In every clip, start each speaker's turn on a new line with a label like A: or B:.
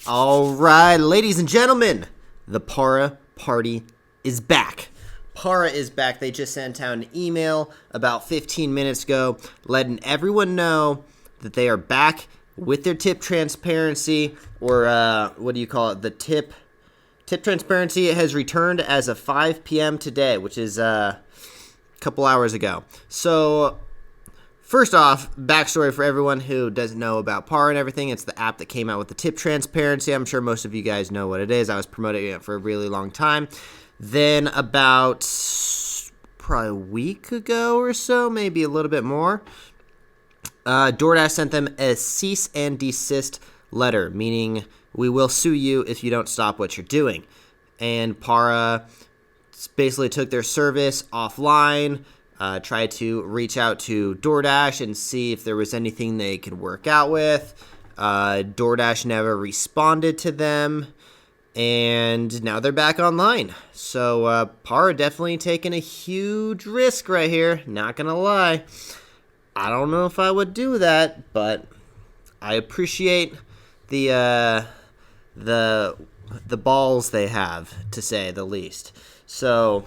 A: All right, ladies and gentlemen, the Para party is back. Para is back. They just sent out an email about 15 minutes ago letting everyone know that they are back with their tip transparency, or what do you call it? The tip transparency has returned as of 5 p.m. today, which is a couple hours ago. So first off, backstory for everyone who doesn't know about Para and everything. It's the app that came out with the tip transparency. I'm sure most of you guys know what it is. I was promoting it for a really long time. Then about probably a week ago or so, maybe a little bit more, Doordash sent them a cease and desist letter, meaning we will sue you if you don't stop what you're doing. And Para basically took their service offline, tried to reach out to Doordash and see if there was anything they could work out with. Doordash never responded to them, and now they're back online. So Para definitely taking a huge risk right here, not gonna lie. I don't know if I would do that, but I appreciate the balls they have, to say the least. So,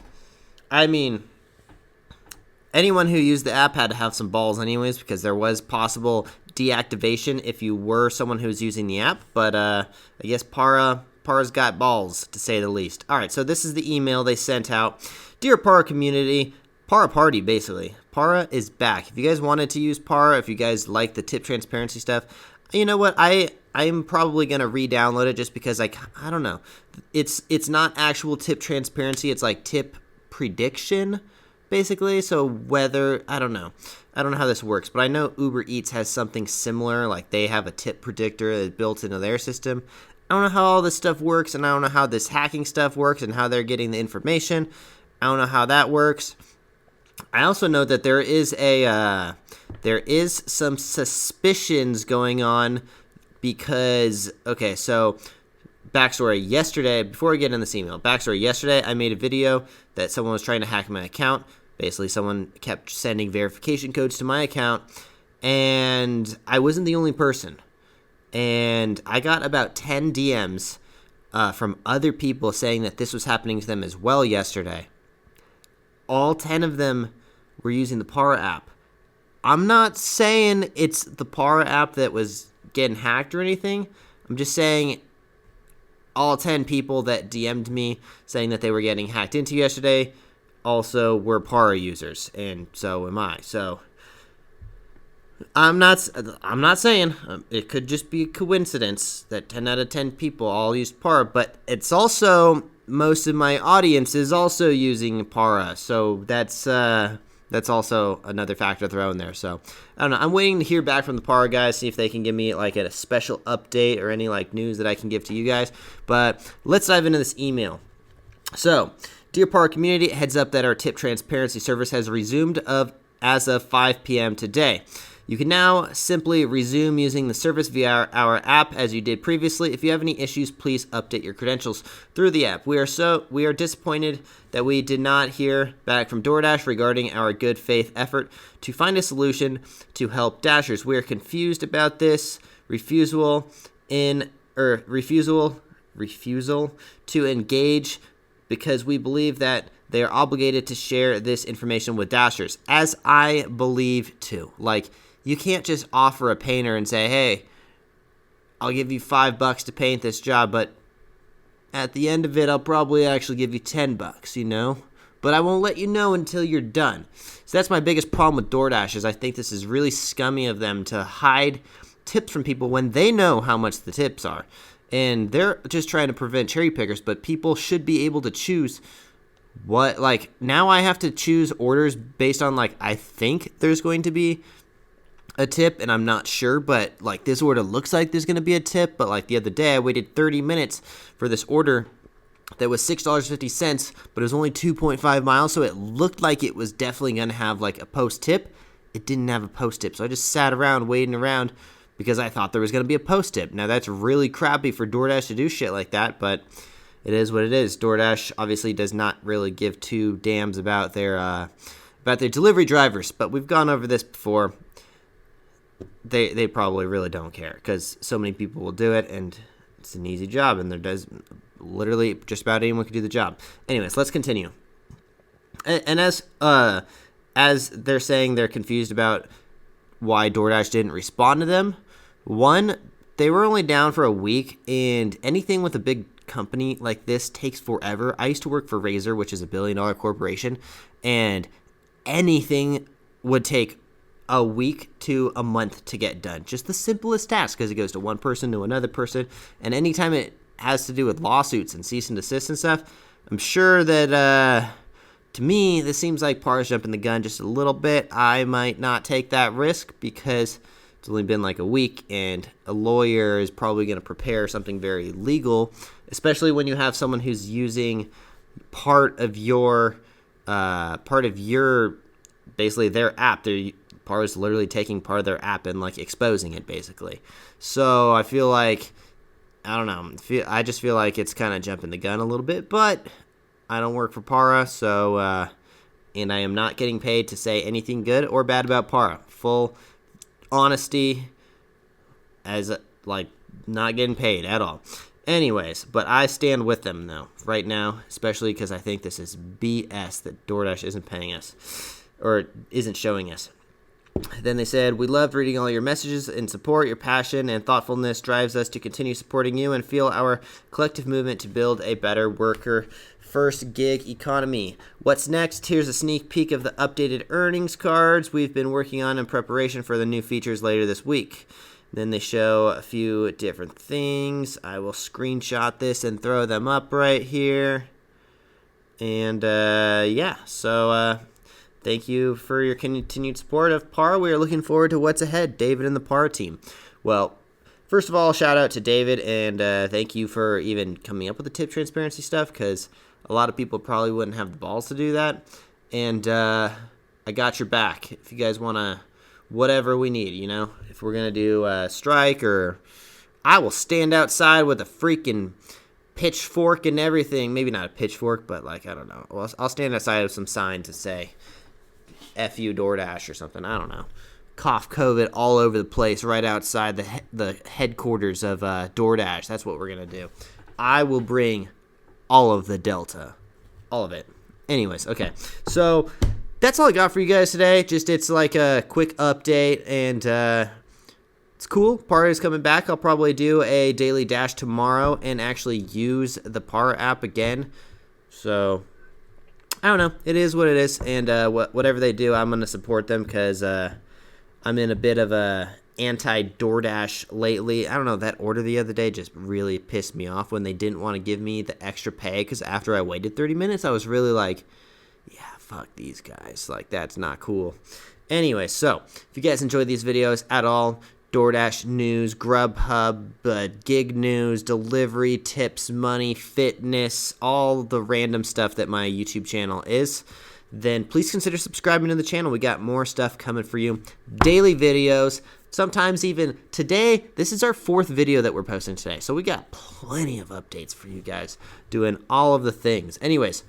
A: I mean, anyone who used the app had to have some balls anyways, because there was possible deactivation if you were someone who was using the app. But I guess Para's got balls, to say the least. All right, so this is the email they sent out. Dear Para community, Para party, basically. Para is back. If you guys wanted to use Para, if you guys like the tip transparency stuff, you know what? I'm probably going to re-download it just because I don't know. It's not actual tip transparency. It's like tip prediction, basically. So whether, I don't know how this works, but I know Uber Eats has something similar. Like they have a tip predictor that's built into their system. I don't know how all this stuff works, and I don't know how this hacking stuff works and how they're getting the information. I don't know how that works. I also know that there is some suspicions going on because, okay, so backstory yesterday, before I get in this email, yesterday I made a video that someone was trying to hack my account. Basically, someone kept sending verification codes to my account, and I wasn't the only person. And I got about 10 DMs from other people saying that this was happening to them as well yesterday. All 10 of them were using the Para app. I'm not saying it's the Para app that was getting hacked or anything. I'm just saying all 10 people that DM'd me saying that they were getting hacked into yesterday also were Para users, and so am I. So I'm not saying it could just be a coincidence that 10 out of 10 people all used Para, but it's also most of my audience is also using Para, so that's also another factor to throw in there. So I don't know. I'm waiting to hear back from the Para guys, see if they can give me like a special update or any like news that I can give to you guys. But let's dive into this email. So, dear Para community, heads up that our tip transparency service has resumed as of 5 p.m. today. You can now simply resume using the service via our app as you did previously. If you have any issues, please update your credentials through the app. We are disappointed that we did not hear back from Doordash regarding our good faith effort to find a solution to help Dashers. We are confused about this refusal to engage because we believe that they are obligated to share this information with Dashers, as I believe too. Like, you can't just offer a painter and say, hey, I'll give you $5 to paint this job, but at the end of it, I'll probably actually give you $10, you know? But I won't let you know until you're done. So that's my biggest problem with Doordash, is I think this is really scummy of them to hide tips from people when they know how much the tips are. And they're just trying to prevent cherry pickers, but people should be able to choose what, like, now I have to choose orders based on, like, I think there's going to be a tip, and I'm not sure, but like this order looks like there's going to be a tip, but like the other day I waited 30 minutes for this order that was $6.50, but it was only 2.5 miles, so it looked like it was definitely going to have like a post tip. It didn't have a post tip, so I just sat around waiting around because I thought there was going to be a post tip. Now that's really crappy for Doordash to do shit like that, but it is what it is. Doordash obviously does not really give two damns about their delivery drivers, but we've gone over this before. They probably really don't care because so many people will do it, and It's an easy job, and there does literally just about anyone can do the job. Anyways, let's continue. And as they're saying they're confused about why DoorDash didn't respond to them, one, they were only down for a week, and anything with a big company like this takes forever. I used to work for Razor, which is a $1 billion corporation, and anything would take a week to a month to get done. Just the simplest task, because it goes to one person to another person, and anytime it has to do with lawsuits and cease and desist and stuff, I'm sure that to me, this seems like Par's jumping the gun just a little bit. I might not take that risk because it's only been like a week, and a lawyer is probably going to prepare something very legal, especially when you have someone who's using part of your basically their app. Par is literally taking part of their app and like exposing it basically. So I feel like, I don't know, I just feel like it's kind of jumping the gun a little bit, but I don't work for Para, so and I am not getting paid to say anything good or bad about Para. Full honesty, as like not getting paid at all. Anyways, but I stand with them though right now, especially because I think this is BS that DoorDash isn't paying us or isn't showing us. Then they said, we loved reading all your messages and support. Your passion and thoughtfulness drives us to continue supporting you and feel our collective movement to build a better worker first gig economy. What's next? Here's a sneak peek of the updated earnings cards we've been working on in preparation for the new features later this week. Then they show a few different things. I will screenshot this and throw them up right here. And yeah, so thank you for your continued support of PAR. We are looking forward to what's ahead, David and the PAR team. Well, first of all, shout out to David, and thank you for even coming up with the tip transparency stuff, because a lot of people probably wouldn't have the balls to do that. And I got your back. If you guys want to, whatever we need, you know, if we're going to do a strike, or I will stand outside with a freaking pitchfork and everything. Maybe not a pitchfork, but like, I don't know. I'll stand outside with some sign to say F you DoorDash or something. I don't know. Cough COVID all over the place right outside the headquarters of DoorDash. That's what we're going to do. I will bring all of the Delta. All of it. Anyways, okay. So that's all I got for you guys today. Just it's like a quick update, and it's cool. PAR is coming back. I'll probably do a daily dash tomorrow and actually use the PAR app again. So I don't know. It is what it is, and whatever they do, I'm going to support them, because I'm in a bit of a anti-DoorDash lately. I don't know, that order the other day just really pissed me off when they didn't want to give me the extra pay, because after I waited 30 minutes, I was really like, yeah, fuck these guys. Like, that's not cool. Anyway, so if you guys enjoy these videos at all, DoorDash news, Grubhub, gig news, delivery, tips, money, fitness, all the random stuff that my YouTube channel is, then please consider subscribing to the channel. We got more stuff coming for you. Daily videos, sometimes even today. This is our 4th video that we're posting today, so we got plenty of updates for you guys, doing all of the things. Anyways,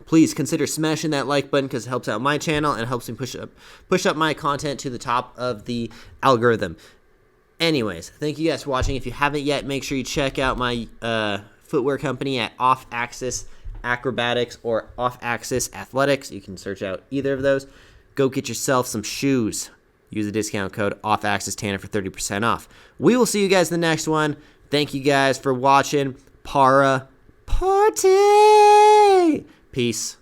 A: please consider smashing that like button, because it helps out my channel and helps me push up my content to the top of the algorithm. Anyways, thank you guys for watching. If you haven't yet, make sure you check out my footwear company at Off Axis Acrobatics or Off Axis Athletics. You can search out either of those. Go get yourself some shoes. Use the discount code OffAxisTanner for 30% off. We will see you guys in the next one. Thank you guys for watching. Para Party! Peace.